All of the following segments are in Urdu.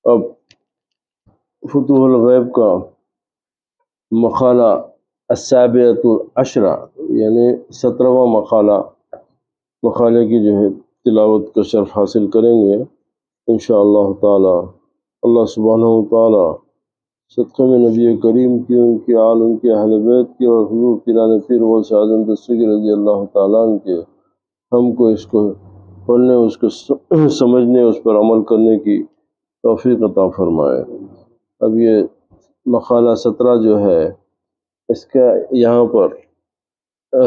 اب فتوح الغیب کا مقالہ السابعۃ العشرہ یعنی 17واں مقالے کی جو ہے تلاوت کا شرف حاصل کریں گے انشاءاللہ تعالی۔ اللہ سبحانہ و تعالی صدقہ میں نبی کریم کی، ان کے آل، ان کے اہل بیت کی اور حضور پیران پیر غوث اعظم دستگیر رضی اللہ تعالیٰ عنہ کے ہم کو اس کو پڑھنے، اس کو سمجھنے، اس پر عمل کرنے کی توفیق عطا فرمائے۔ اب یہ مقالہ 17 جو ہے اس کا یہاں پر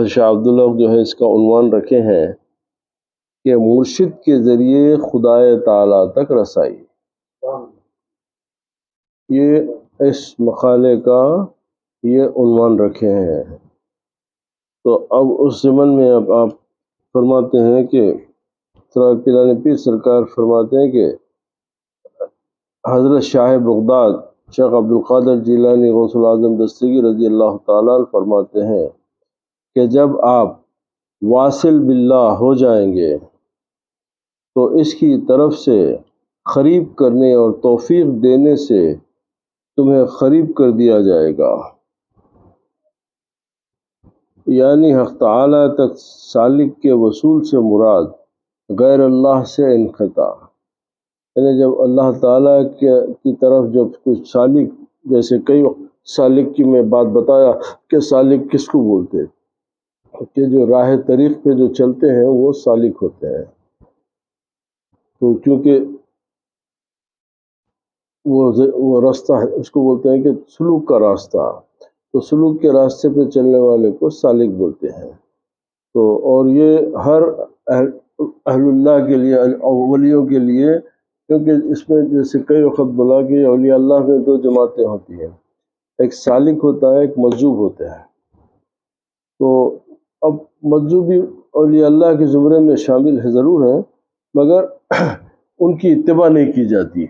شاہ عبداللہ جو ہے اس کا عنوان رکھے ہیں کہ مرشد کے ذریعے خدائے تعالیٰ تک رسائی۔ یہ اس مقالے کا یہ عنوان رکھے ہیں۔ تو اب اس ضمن میں اب آپ فرماتے ہیں کہ پیران پیر سرکار فرماتے ہیں کہ حضرت شاہ بغداد شیخ عبد القادر جیلانی غوث الاعظم دستگیر رضی اللہ تعالیٰ عنہ فرماتے ہیں کہ جب آپ واصل باللہ ہو جائیں گے تو اس کی طرف سے قریب کرنے اور توفیق دینے سے تمہیں قریب کر دیا جائے گا، یعنی حق تعالیٰ تک سالک کے وصول سے مراد غیر اللہ سے انقطاع، یعنی جب اللہ تعالیٰ کی طرف جب کچھ سالک، جیسے کئی سالک کی میں بات بتایا کہ سالک کس کو بولتے ہیں کہ جو راہ طریق پہ جو چلتے ہیں وہ سالک ہوتے ہیں۔ تو کیونکہ وہ راستہ اس کو بولتے ہیں کہ سلوک کا راستہ، تو سلوک کے راستے پہ چلنے والے کو سالک بولتے ہیں۔ تو اور یہ ہر اہل اللہ کے لیے، ولیوں کے لیے، کیونکہ اس میں جیسے کئی وقت بولا کہ اولیاء اللہ میں 2 جماعتیں ہوتی ہیں، ایک سالک ہوتا ہے، ایک مجذوب ہوتا ہے۔ تو اب مجذوبی اولیاء اللہ کے زمرے میں شامل ہے ضرور ہیں، مگر ان کی اتباع نہیں کی جاتی،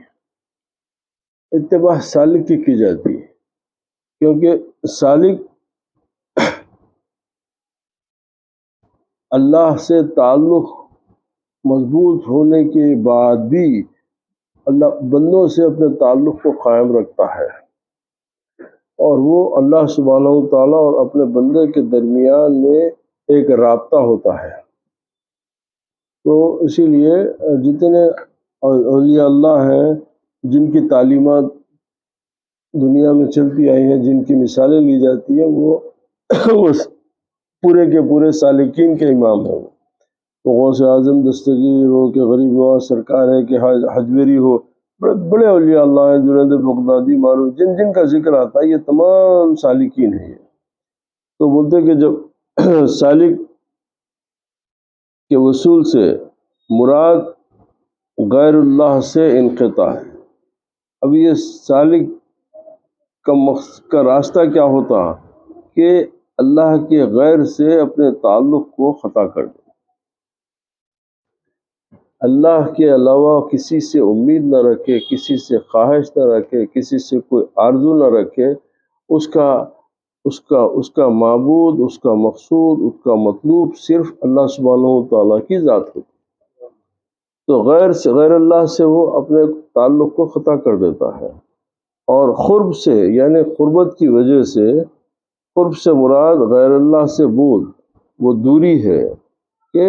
اتباع سالک کی جاتی ہے، کیونکہ سالک اللہ سے تعلق مضبوط ہونے کے بعد بھی اللہ بندوں سے اپنے تعلق کو قائم رکھتا ہے، اور وہ اللہ سبحانہ و تعالیٰ اور اپنے بندے کے درمیان میں ایک رابطہ ہوتا ہے۔ تو اسی لیے جتنے اولیاء اللہ ہیں جن کی تعلیمات دنیا میں چلتی آئی ہیں، جن کی مثالیں لی جاتی ہیں، وہ پورے کے پورے سالکین کے امام ہیں۔ وہ غوث اعظم دستگیر ہو کہ غریب نواز سرکار ہے کہ حجویری ہو، بڑے بڑے اولیاء اللہ ہیں، جنید بغدادی معروف، جن جن کا ذکر آتا ہے یہ تمام سالکین ہیں۔ تو بولتے کہ جب سالک کے وصول سے مراد غیر اللہ سے انقطاع ہے۔ اب یہ سالک کا راستہ کیا ہوتا کہ اللہ کے غیر سے اپنے تعلق کو قطع کر دے، اللہ کے علاوہ کسی سے امید نہ رکھے، کسی سے خواہش نہ رکھے، کسی سے کوئی آرزو نہ رکھے، اس کا معبود، اس کا مقصود، اس کا مطلوب صرف اللہ سبحانہ و تعالیٰ کی ذات ہوتی۔ تو غیر اللہ سے وہ اپنے تعلق کو قطع کر دیتا ہے، اور قرب سے یعنی قربت کی وجہ سے، قرب سے مراد غیر اللہ سے بعد، وہ دوری ہے کہ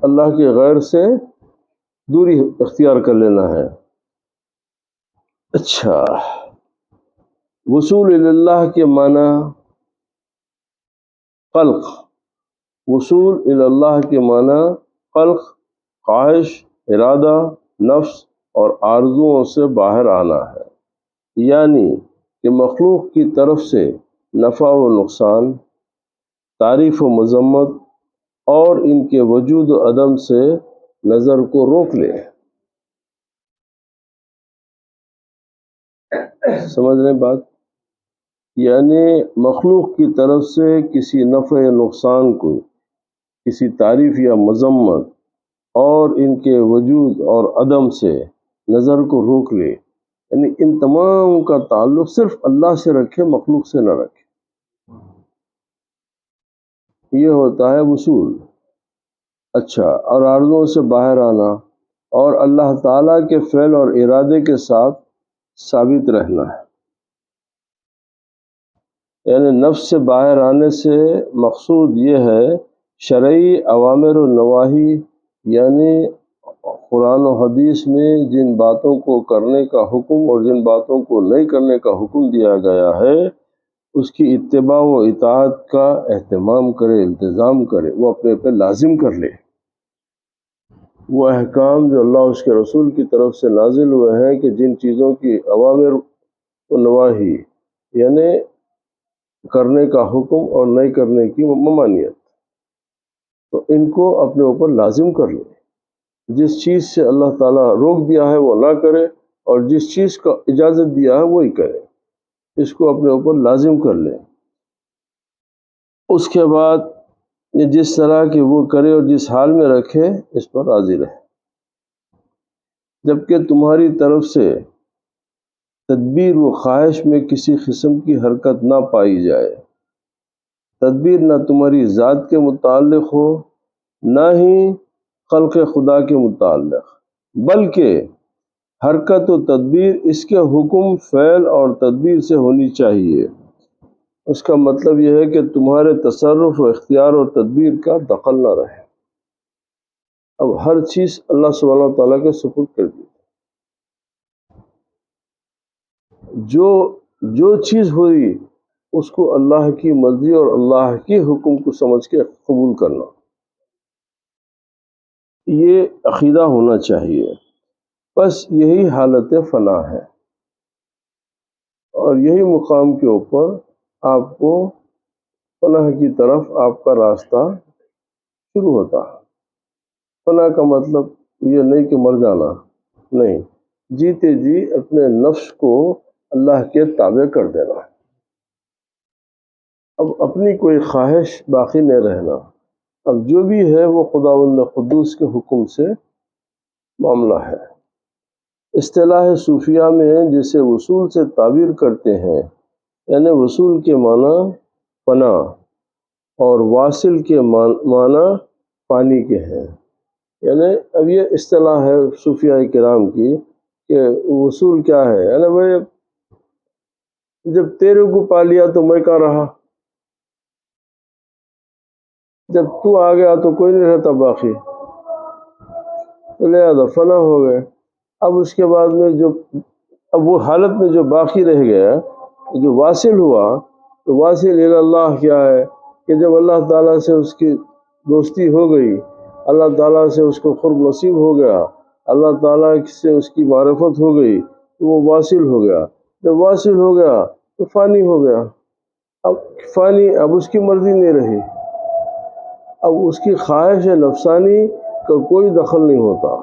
اللہ کے غیر سے دوری اختیار کر لینا ہے۔ اچھا، وصول اللہ کے معنی خلق، وصول اللہ کے معنی خلق، خواہش، ارادہ، نفس اور آرزوؤں سے باہر آنا ہے، یعنی کہ مخلوق کی طرف سے نفع و نقصان، تعریف و مذمت اور ان کے وجود و عدم سے نظر کو روک لے۔ سمجھ رہے بات؟ یعنی مخلوق کی طرف سے کسی نفع یا نقصان کو، کسی تعریف یا مذمت اور ان کے وجود اور عدم سے نظر کو روک لے، یعنی ان تمام کا تعلق صرف اللہ سے رکھے، مخلوق سے نہ رکھے، یہ ہوتا ہے وصول۔ اچھا، اور آرزوؤں سے باہر آنا، اور اللہ تعالیٰ کے فعل اور ارادے کے ساتھ ثابت رہنا ہے۔ یعنی نفس سے باہر آنے سے مقصود یہ ہے شرعی اوامر و نواہی، یعنی قرآن و حدیث میں جن باتوں کو کرنے کا حکم اور جن باتوں کو نہیں کرنے کا حکم دیا گیا ہے اس کی اتباع و اطاعت کا اہتمام کرے، التزام کرے، وہ اپنے پہ لازم کر لے۔ وہ احکام جو اللہ اس کے رسول کی طرف سے نازل ہوئے ہیں کہ جن چیزوں کی اوامر و نواہی یعنی کرنے کا حکم اور نہیں کرنے کی ممانعت، تو ان کو اپنے اوپر لازم کر لے۔ جس چیز سے اللہ تعالیٰ روک دیا ہے وہ نہ کرے، اور جس چیز کا اجازت دیا ہے وہی کرے، اس کو اپنے اوپر لازم کر لے۔ اس کے بعد یہ جس طرح کی وہ کرے اور جس حال میں رکھے اس پر راضی رہے۔ جبکہ تمہاری طرف سے تدبیر و خواہش میں کسی قسم کی حرکت نہ پائی جائے۔ تدبیر نہ تمہاری ذات کے متعلق ہو نہ ہی خلق خدا کے متعلق، بلکہ حرکت و تدبیر اس کے حکم، فعل اور تدبیر سے ہونی چاہیے۔ اس کا مطلب یہ ہے کہ تمہارے تصرف و اختیار اور تدبیر کا دخل نہ رہے۔ اب ہر چیز اللہ سبحانہ وتعالیٰ کے سپرد کر دی۔ جو چیز ہوئی اس کو اللہ کی مرضی اور اللہ کے حکم کو سمجھ کے قبول کرنا، یہ عقیدہ ہونا چاہیے۔ بس یہی حالت فنا ہے، اور یہی مقام کے اوپر آپ کو فلاح کی طرف آپ کا راستہ شروع ہوتا ہے۔ فلاح کا مطلب یہ نہیں کہ مر جانا، نہیں، جیتے جی اپنے نفس کو اللہ کے تابع کر دینا، اب اپنی کوئی خواہش باقی نہیں رہنا، اب جو بھی ہے وہ خداوند قدوس کے حکم سے معاملہ ہے۔ اصطلاح صوفیہ میں جسے وصول سے تعبیر کرتے ہیں، یعنی وصول کے معنی فنا اور واصل کے معنی پانی کے ہیں۔ یعنی اب یہ اصطلاح ہے صوفیہ کرام کی کہ وصول کیا ہے، یعنی بھائی جب تیرے کو پا لیا تو میں کہاں رہا، جب تو آ گیا تو کوئی نہیں رہتا باقی، تو لہذا فنا ہو گئے۔ اب اس کے بعد میں اب وہ حالت میں جو باقی رہ گیا، جو واصل ہوا، تو واصل اللہ کیا ہے کہ جب اللہ تعالیٰ سے اس کی دوستی ہو گئی، اللہ تعالیٰ سے اس کو قرب نصیب ہو گیا، اللہ تعالیٰ سے اس کی معرفت ہو گئی، تو وہ واصل ہو گیا۔ جب واصل ہو گیا تو فانی ہو گیا۔ اب فانی، اب اس کی مرضی نہیں رہی، اب اس کی خواہش نفسانی کا کوئی دخل نہیں ہوتا۔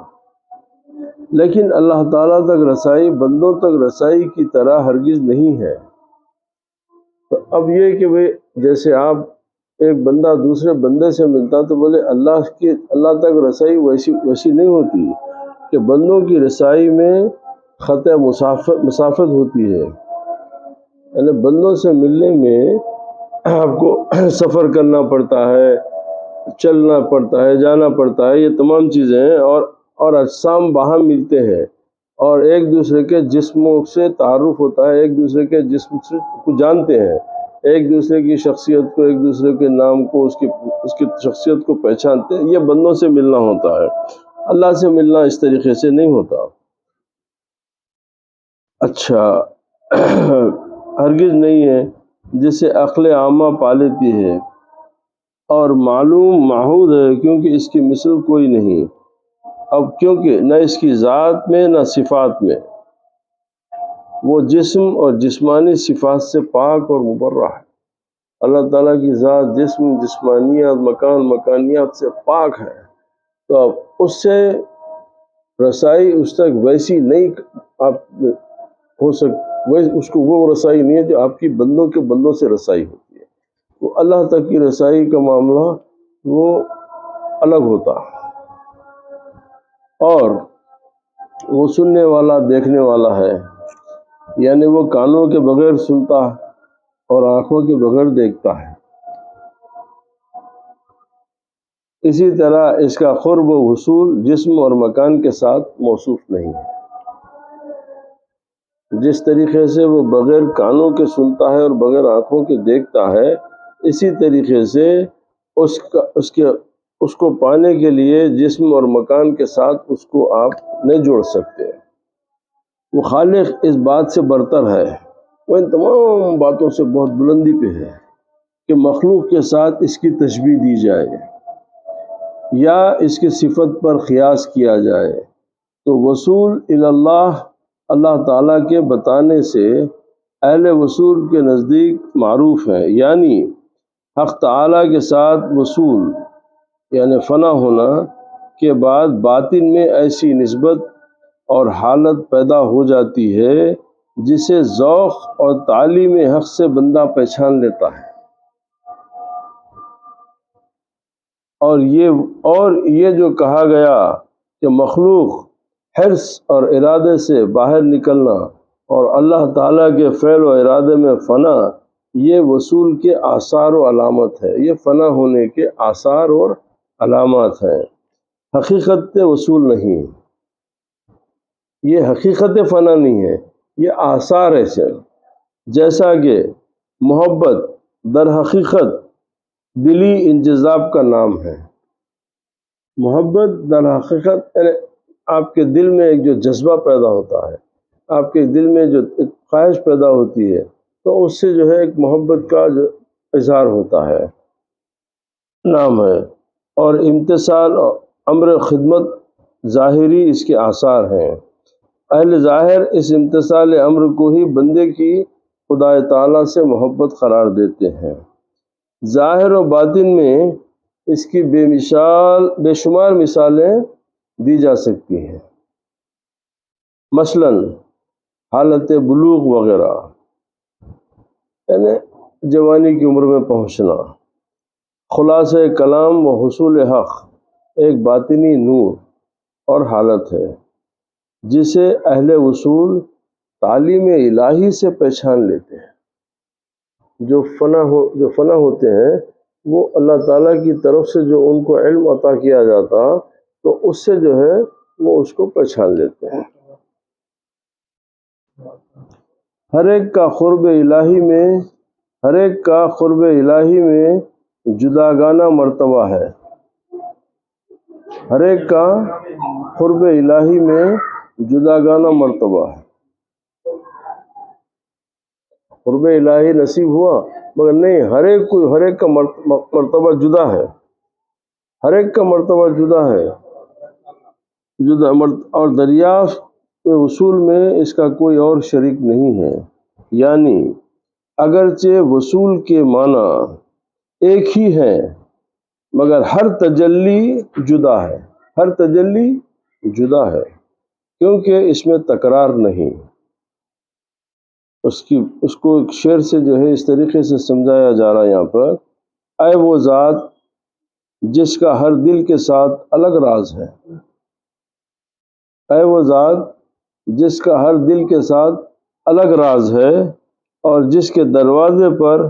لیکن اللہ تعالیٰ تک رسائی بندوں تک رسائی کی طرح ہرگز نہیں ہے۔ تو اب یہ کہ بھئی جیسے آپ ایک بندہ دوسرے بندے سے ملتا تو بولے اللہ تک رسائی ویسی نہیں ہوتی کہ بندوں کی رسائی میں خط مسافت ہوتی ہے۔ یعنی بندوں سے ملنے میں آپ کو سفر کرنا پڑتا ہے، چلنا پڑتا ہے، جانا پڑتا ہے، یہ تمام چیزیں ہیں، اور اجسام باہم ملتے ہیں اور ایک دوسرے کے جسموں سے تعارف ہوتا ہے، ایک دوسرے کے جسم کو جانتے ہیں، ایک دوسرے کی شخصیت کو، ایک دوسرے کے نام کو، اس کی شخصیت کو پہچانتے ہیں۔ یہ بندوں سے ملنا ہوتا ہے، اللہ سے ملنا اس طریقے سے نہیں ہوتا۔ اچھا، ہرگز نہیں ہے جسے عقل عامہ پا لیتی ہے اور معلوم معہود ہے، کیونکہ اس کی مثل کوئی نہیں۔ اب کیونکہ نہ اس کی ذات میں نہ صفات میں، وہ جسم اور جسمانی صفات سے پاک اور مبرہ ہے۔ اللہ تعالیٰ کی ذات جسم، جسمانیات، مکان، مکانیات سے پاک ہے، تو اب اس سے رسائی اس تک ویسی نہیں آپ ہو سکتی، اس کو وہ رسائی نہیں ہے جو آپ کی بندوں سے رسائی ہوتی ہے۔ وہ اللہ تک کی رسائی کا معاملہ وہ الگ ہوتا، اور وہ سننے والا دیکھنے والا ہے، یعنی وہ کانوں کے بغیر سنتا اور آنکھوں کے بغیر دیکھتا ہے۔ اسی طرح اس کا قرب و حصول جسم اور مکان کے ساتھ موصوف نہیں ہے۔ جس طریقے سے وہ بغیر کانوں کے سنتا ہے اور بغیر آنکھوں کے دیکھتا ہے، اسی طریقے سے اس کو پانے کے لیے جسم اور مکان کے ساتھ اس کو آپ نہیں جوڑ سکتے۔ وہ خالق اس بات سے برتر ہے، وہ ان تمام باتوں سے بہت بلندی پہ ہے کہ مخلوق کے ساتھ اس کی تشبیہ دی جائے یا اس کی صفت پر قیاس کیا جائے۔ تو وصول اللہ اللہ تعالیٰ کے بتانے سے اہل وصول کے نزدیک معروف ہے، یعنی حق تعالیٰ کے ساتھ وصول یعنی فنا ہونا کے بعد باطن میں ایسی نسبت اور حالت پیدا ہو جاتی ہے جسے ذوق اور تعلیم حق سے بندہ پہچان لیتا ہے، اور یہ جو کہا گیا کہ مخلوق حرص اور ارادے سے باہر نکلنا اور اللہ تعالیٰ کے فعل و ارادے میں فنا، یہ وصول کے آثار و علامت ہے، یہ فنا ہونے کے آثار اور علامات ہیں، حقیقت وصول نہیں، یہ حقیقت فنا نہیں ہے، یہ آثار ہے صرف۔ جیسا کہ محبت در حقیقت دلی انجذاب کا نام ہے، محبت در حقیقت آپ کے دل میں ایک جو جذبہ پیدا ہوتا ہے، آپ کے دل میں جو ایک خواہش پیدا ہوتی ہے، تو اس سے جو ہے ایک محبت کا جو اظہار ہوتا ہے نام ہے، اور امتثال اور امر خدمت ظاہری اس کے آثار ہیں۔ اہل ظاہر اس امتثال امر کو ہی بندے کی خدا تعالیٰ سے محبت قرار دیتے ہیں۔ ظاہر و باطن میں اس کی بے شمار مثالیں دی جا سکتی ہیں، مثلا حالت بلوغ وغیرہ، یعنی جوانی کی عمر میں پہنچنا، خلاصہ کلام و حصول حق ایک باطنی نور اور حالت ہے جسے اہل وصول تعلیم الہی سے پہچان لیتے ہیں۔ جو فنا ہوتے ہیں وہ اللہ تعالیٰ کی طرف سے جو ان کو علم عطا کیا جاتا تو اس سے جو ہے وہ اس کو پہچان لیتے ہیں۔ ہر ایک کا قرب الہی میں جداگانہ مرتبہ ہے، ہر ایک کا قرب الہی میں جداگانہ مرتبہ ہے۔ قرب الہی نصیب ہوا مگر نہیں، ہر ایک کا مرتبہ جدا ہے، ہر ایک کا مرتبہ جدا ہے، اور دریافت وصول میں اس کا کوئی اور شریک نہیں ہے۔ یعنی اگرچہ وصول کے معنی ایک ہی ہے مگر ہر تجلی جدا ہے، ہر تجلی جدا ہے، کیونکہ اس میں تکرار نہیں۔ اس کو ایک شعر سے جو ہے اس طریقے سے سمجھایا جا رہا ہے یہاں پر، اے وہ ذات جس کا ہر دل کے ساتھ الگ راز ہے، اے وہ ذات جس کا ہر دل کے ساتھ الگ راز ہے، اور جس کے دروازے پر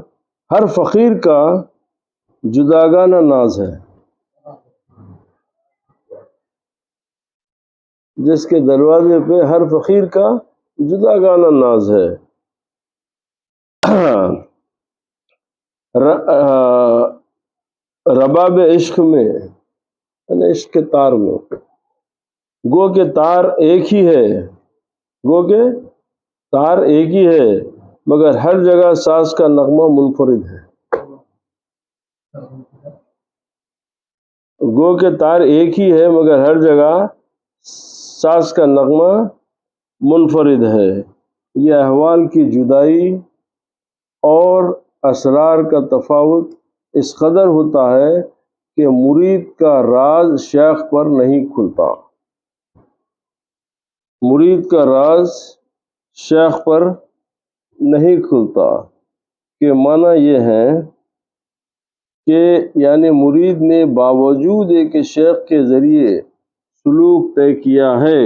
ہر فقیر کا جداگانہ ناز ہے، جس کے دروازے پہ ہر فقیر کا جداگانہ ناز ہے۔ رباب عشق میں یعنی عشق کے تار میں گو کہ تار ایک ہی ہے، گو کہ تار ایک ہی ہے مگر ہر جگہ ساز کا نغمہ منفرد ہے، گو کہ تار ایک ہی ہے مگر ہر جگہ ساز کا نغمہ منفرد ہے۔ یہ احوال کی جدائی اور اسرار کا تفاوت اس قدر ہوتا ہے کہ مرید کا راز شیخ پر نہیں کھلتا، مرید کا راز شیخ پر نہیں کھلتا، کہ معنی یہ ہے کہ یعنی مرید نے باوجود کہ شیخ کے ذریعے سلوک طے کیا ہے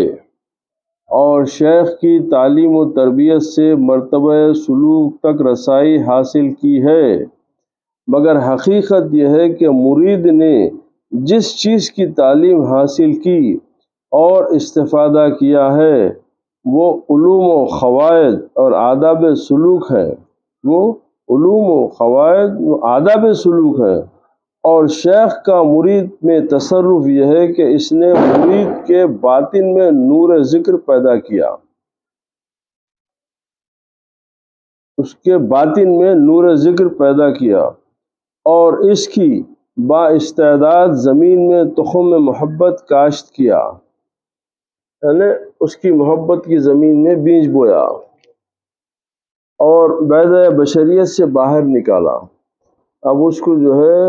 اور شیخ کی تعلیم و تربیت سے مرتبہ سلوک تک رسائی حاصل کی ہے، مگر حقیقت یہ ہے کہ مرید نے جس چیز کی تعلیم حاصل کی اور استفادہ کیا ہے وہ علوم و قواعد اور آداب سلوک ہیں، وہ علوم و قواعد و آداب سلوک ہیں، اور شیخ کا مرید میں تصرف یہ ہے کہ اس نے مرید کے باطن میں نور ذکر پیدا کیا، اس کے باطن میں نور ذکر پیدا کیا، اور اس کی با استعداد زمین میں تخم محبت کاشت کیا، یعنی اس کی محبت کی زمین میں بیج بویا اور بیضۂ بشریت سے باہر نکالا۔ اب اس کو جو ہے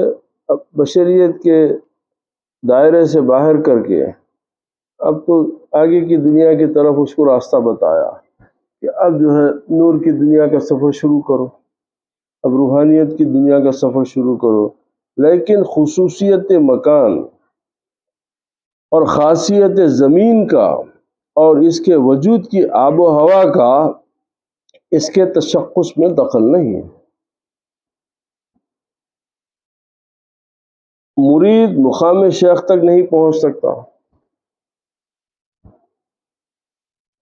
بشریت کے دائرے سے باہر کر کے اب تو آگے کی دنیا کی طرف اس کو راستہ بتایا کہ اب جو ہے نور کی دنیا کا سفر شروع کرو، اب روحانیت کی دنیا کا سفر شروع کرو، لیکن خصوصیت مکان اور خاصیت زمین کا اور اس کے وجود کی آب و ہوا کا اس کے تشخص میں دخل نہیں ہے۔ مرید مقام شیخ تک نہیں پہنچ سکتا،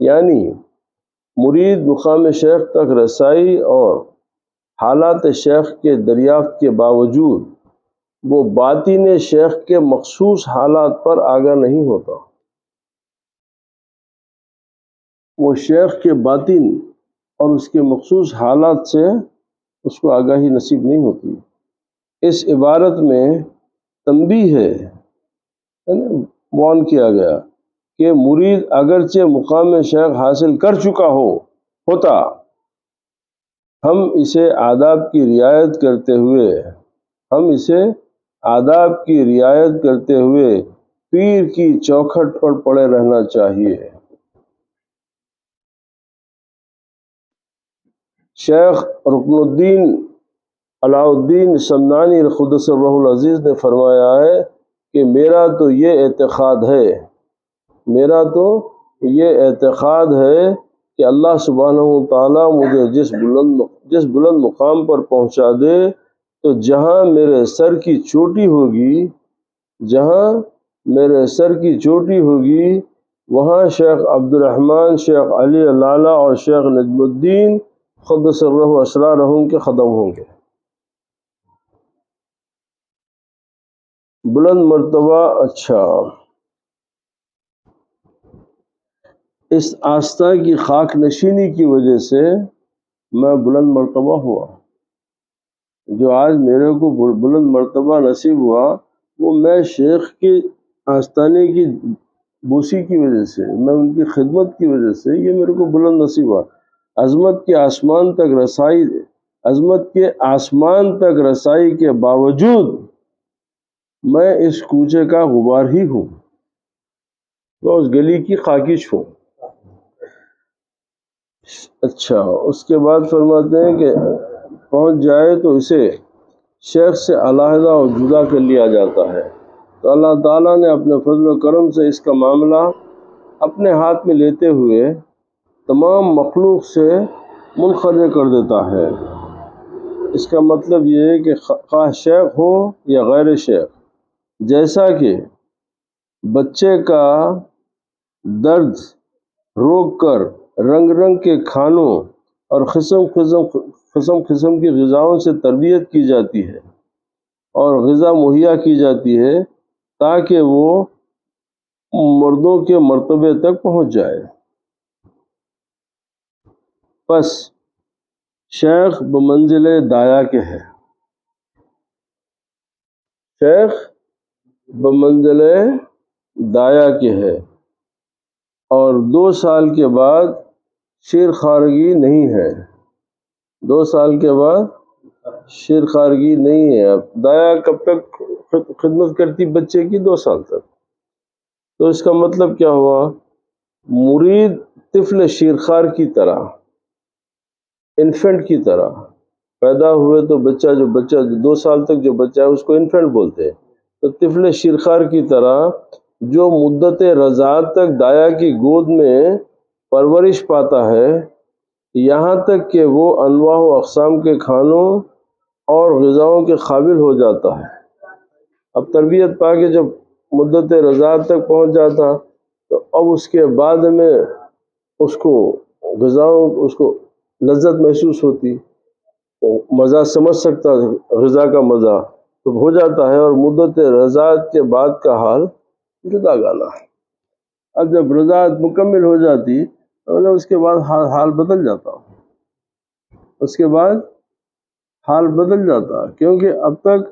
یعنی مرید مقام شیخ تک رسائی اور حالات شیخ کے دریافت کے باوجود وہ باطن شیخ کے مخصوص حالات پر آگاہ نہیں ہوتا، وہ شیخ کے باطن اور اس کے مخصوص حالات سے اس کو آگاہی نصیب نہیں ہوتی۔ اس عبارت میں تنبیہ ہے، وارن کیا گیا کہ مرید اگرچہ مقام شیخ حاصل کر چکا ہوتا، ہم اسے آداب کی رعایت کرتے ہوئے پیر کی چوکھٹ پر پڑے رہنا چاہیے۔ شیخ رکن الدین علاء الدین سمنانی قدس سرہ العزیز نے فرمایا ہے کہ میرا تو یہ اعتقاد ہے کہ اللہ سبحانہ و تعالیٰ مجھے جس بلند مقام پر پہنچا دے تو جہاں میرے سر کی چوٹی ہوگی وہاں شیخ عبد الرحمن، شیخ علی لالہ اور شیخ نجم الدین قدس سرہ اسرارہم کے قدم ہوں گے۔ بلند مرتبہ، اچھا، اس آستہ کی خاک نشینی کی وجہ سے میں بلند مرتبہ ہوا، جو آج میرے کو بلند مرتبہ نصیب ہوا وہ میں شیخ کے آستانے کی بوسی کی وجہ سے، میں ان کی خدمت کی وجہ سے یہ میرے کو بلند نصیب ہوا۔ عظمت کے آسمان تک رسائی کے باوجود میں اس کوچے کا غبار ہی ہوں، میں اس گلی کی خاکش ہوں۔ اچھا، اس کے بعد فرماتے ہیں کہ پہنچ جائے تو اسے شیخ سے علیحدہ اور جدا کر لیا جاتا ہے، تو اللہ تعالیٰ نے اپنے فضل و کرم سے اس کا معاملہ اپنے ہاتھ میں لیتے ہوئے تمام مخلوق سے منقطع کر دیتا ہے۔ اس کا مطلب یہ ہے کہ خواہ شیخ ہو یا غیر شیخ، جیسا کہ بچے کا درد روک کر رنگ رنگ کے کھانوں اور قسم قسم کی غذاؤں سے تربیت کی جاتی ہے اور غذا مہیا کی جاتی ہے تاکہ وہ مردوں کے مرتبے تک پہنچ جائے، پس شیخ بمنزل دایا کے ہے، شیخ بمنزل دایا کے ہے، اور 2 سال کے بعد شیر خارگی نہیں ہے، 2 سال کے بعد شیر خارگی نہیں ہے۔ اب دایا کب تک خدمت کرتی بچے کی؟ 2 سال تک۔ تو اس کا مطلب کیا ہوا؟ مرید طفل شیرخوار کی طرح، انفنٹ کی طرح پیدا ہوئے تو بچہ جو 2 سال تک جو بچہ ہے اس کو انفنٹ بولتے ہیں، تو طفل شیرخوار کی طرح جو مدت رضاعت تک دایا کی گود میں پرورش پاتا ہے یہاں تک کہ وہ انواع و اقسام کے کھانوں اور غذاؤں کے قابل ہو جاتا ہے، اب تربیت پا کے جب مدت رضاعت تک پہنچ جاتا تو اب اس کے بعد میں اس کو غذاؤں اس کو لذت محسوس ہوتی، مزہ سمجھ سکتا غذا کا مزہ تو ہو جاتا ہے، اور مدت رضاعت کے بعد کا حال جدا گانا ہے۔ اب جب رضاعت مکمل ہو جاتی تو اس کے بعد حال بدل جاتا، اس کے بعد حال بدل جاتا، کیونکہ اب تک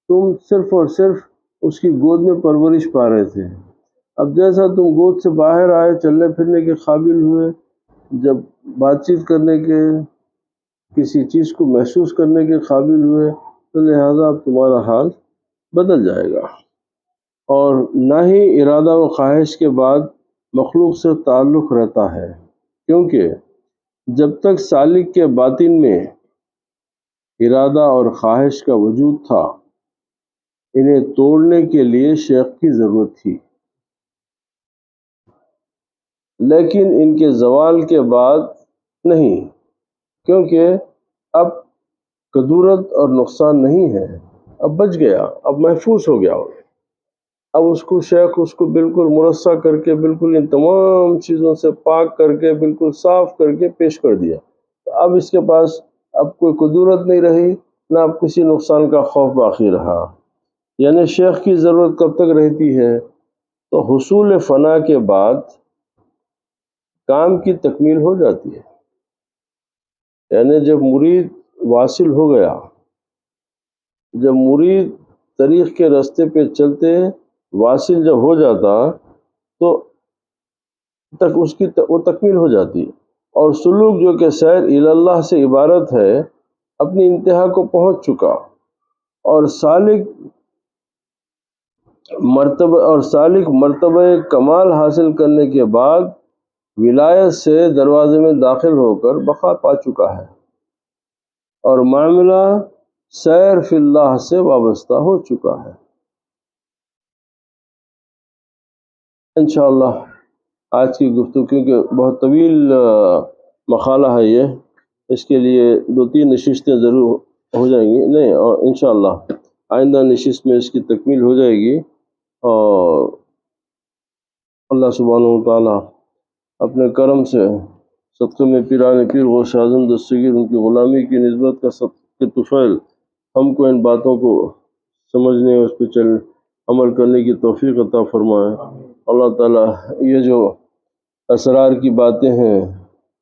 تم صرف اور صرف اس کی گود میں پرورش پا رہے تھے۔ اب جیسا تم گود سے باہر آئے، چلنے پھرنے کے قابل ہوئے، جب بات چیت کرنے کے، کسی چیز کو محسوس کرنے کے قابل ہوئے، تو لہذا اب تمہارا حال بدل جائے گا۔ اور نہ ہی ارادہ و خواہش کے بعد مخلوق سے تعلق رہتا ہے، کیونکہ جب تک سالک کے باطن میں ارادہ اور خواہش کا وجود تھا، انہیں توڑنے کے لیے شیخ کی ضرورت تھی، لیکن ان کے زوال کے بعد نہیں، کیونکہ اب کدورت اور نقصان نہیں ہے، اب بچ گیا، اب محفوظ ہو گیا۔ اب اس کو شیخ اس کو بالکل مرصع کر کے، بالکل ان تمام چیزوں سے پاک کر کے، بالکل صاف کر کے پیش کر دیا۔ اب اس کے پاس اب کوئی کدورت نہیں رہی، نہ اب کسی نقصان کا خوف باقی رہا۔ یعنی شیخ کی ضرورت کب تک رہتی ہے؟ تو حصول فنا کے بعد کام کی تکمیل ہو جاتی ہے، یعنی جب مرید واصل ہو گیا، جب مرید طریق کے راستے پہ چلتے واصل جب ہو جاتا تو تک اس کی وہ تکمیل ہو جاتی، اور سلوک جو کہ سیر اللہ سے عبارت ہے اپنی انتہا کو پہنچ چکا، اور سالک مرتبہ کمال حاصل کرنے کے بعد ولایت سے دروازے میں داخل ہو کر بقا پا چکا ہے، اور معاملہ سیر فی اللہ سے وابستہ ہو چکا ہے۔ انشاءاللہ آج کی گفتگو کیونکہ بہت طویل مقالہ ہے یہ، اس کے لیے 2-3 نشستیں ضرور ہو جائیں گی، نہیں، اور انشاءاللہ آئندہ نشست میں اس کی تکمیل ہو جائے گی، اور اللہ سبحانہ وتعالی اپنے کرم سے صدقے میں پیران پیر غوث اعظم دستگیر ان کی غلامی کی نسبت کا صدقہ طفیل ہم کو ان باتوں کو سمجھنے اور اس پہ عمل کرنے کی توفیق عطا فرمائے۔ اللہ تعالیٰ یہ جو اسرار کی باتیں ہیں،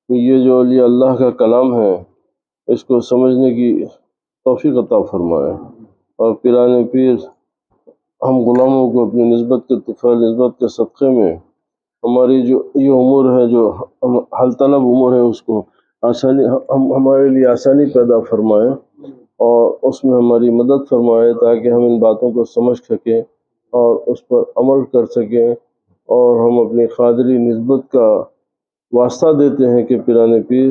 یہ جو اولیاء اللہ کا کلام ہے، اس کو سمجھنے کی توفیق عطا فرمائے، اور پیران پیر ہم غلاموں کو اپنی نسبت کے طفیل نسبت کے صدقے میں ہماری جو یہ امور ہے، جو حل طلب امور ہے، اس کو آسانی ہمارے لیے آسانی پیدا فرمائے، اور اس میں ہماری مدد فرمائے، تاکہ ہم ان باتوں کو سمجھ سکیں اور اس پر عمل کر سکیں، اور ہم اپنی قادری نسبت کا واسطہ دیتے ہیں کہ پیران پیر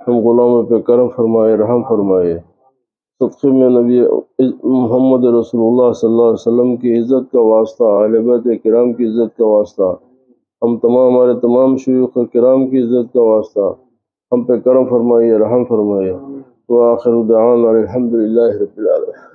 ہم غلاموں پہ کرم فرمائے، رحم فرمائے، صدقے میں نبی محمد رسول اللہ صلی اللہ علیہ وسلم کی عزت کا واسطہ، اہل بیت کرام کی عزت کا واسطہ، ہمارے تمام شیوخ کرام کی عزت کا واسطہ ہم پہ کرم فرمائیے، رحم فرمائیے۔ وآخر دعوانا الحمدللہ رب العالمین۔